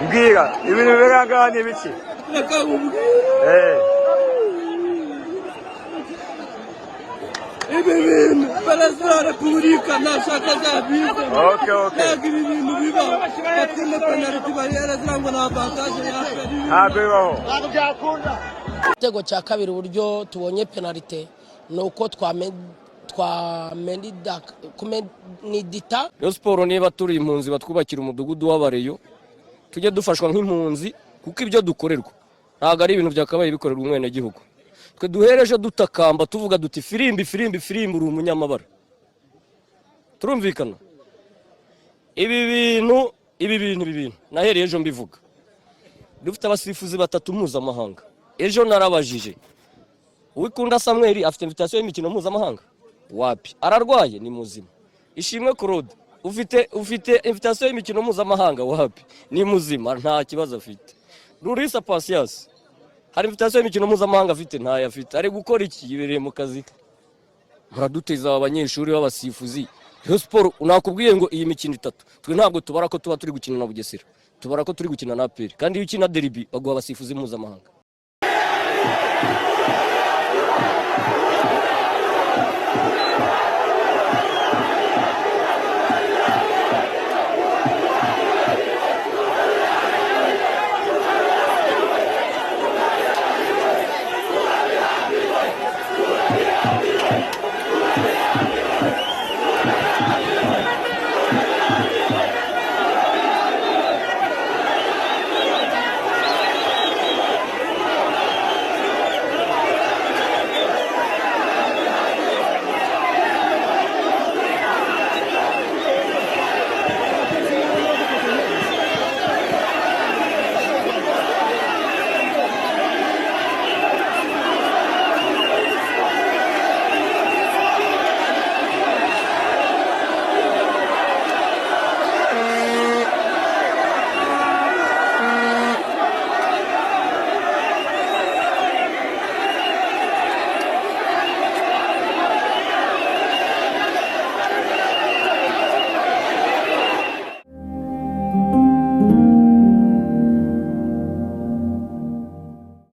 mbwira ibintu biranga ni biki ibintu perezida wa repubulika ntashaka zabize ntabwo ibintu bibaho batsinda penaliti bariyeri zirangwa na avantaje ntabwo bibaho. Igitego cya kabiri uburyo tubonye penalite ni uko kumedita. Rayon Sport niba turi impunzi batwubakira umudugudu w'abareyo tujye dufashwa nk'impunzi kuko ibyo dukorerwa ntabwo ari ibintu byakabaye bikorerwa umwene gihugu. Twe duhereje dutakamba tuvuga duti firimbi uri umunyamabara. Turumvikana ibi bintu nahereye ejo mbivuga. Dufite abasifuzi batatu mpuzamahanga. Ejo narabajije Uwikunda Samuel afite invitation y'imikino mpuzamahanga wapi? Ararwaye ni muzima. Ishimwe Claude ufite invitation y'imikino mpuzamahanga wapi? Ni muzima nta kibazo afite. Rurisa Patience hari invitation y'imikino mpuzamahanga afite ntayo afite. Ari gukora iki yibereye mu kazi ke? Muraduteza abanyeshuri b'abasifuzi. Rayon Sport unakubwiye ngo iyi mikino itatu twe ntabwo tubara ko tuba turi gukina na Bugesera, tubara ko turi gukina na APR kandi iyo ukina derby baguha abasifuzi mpuzamahanga.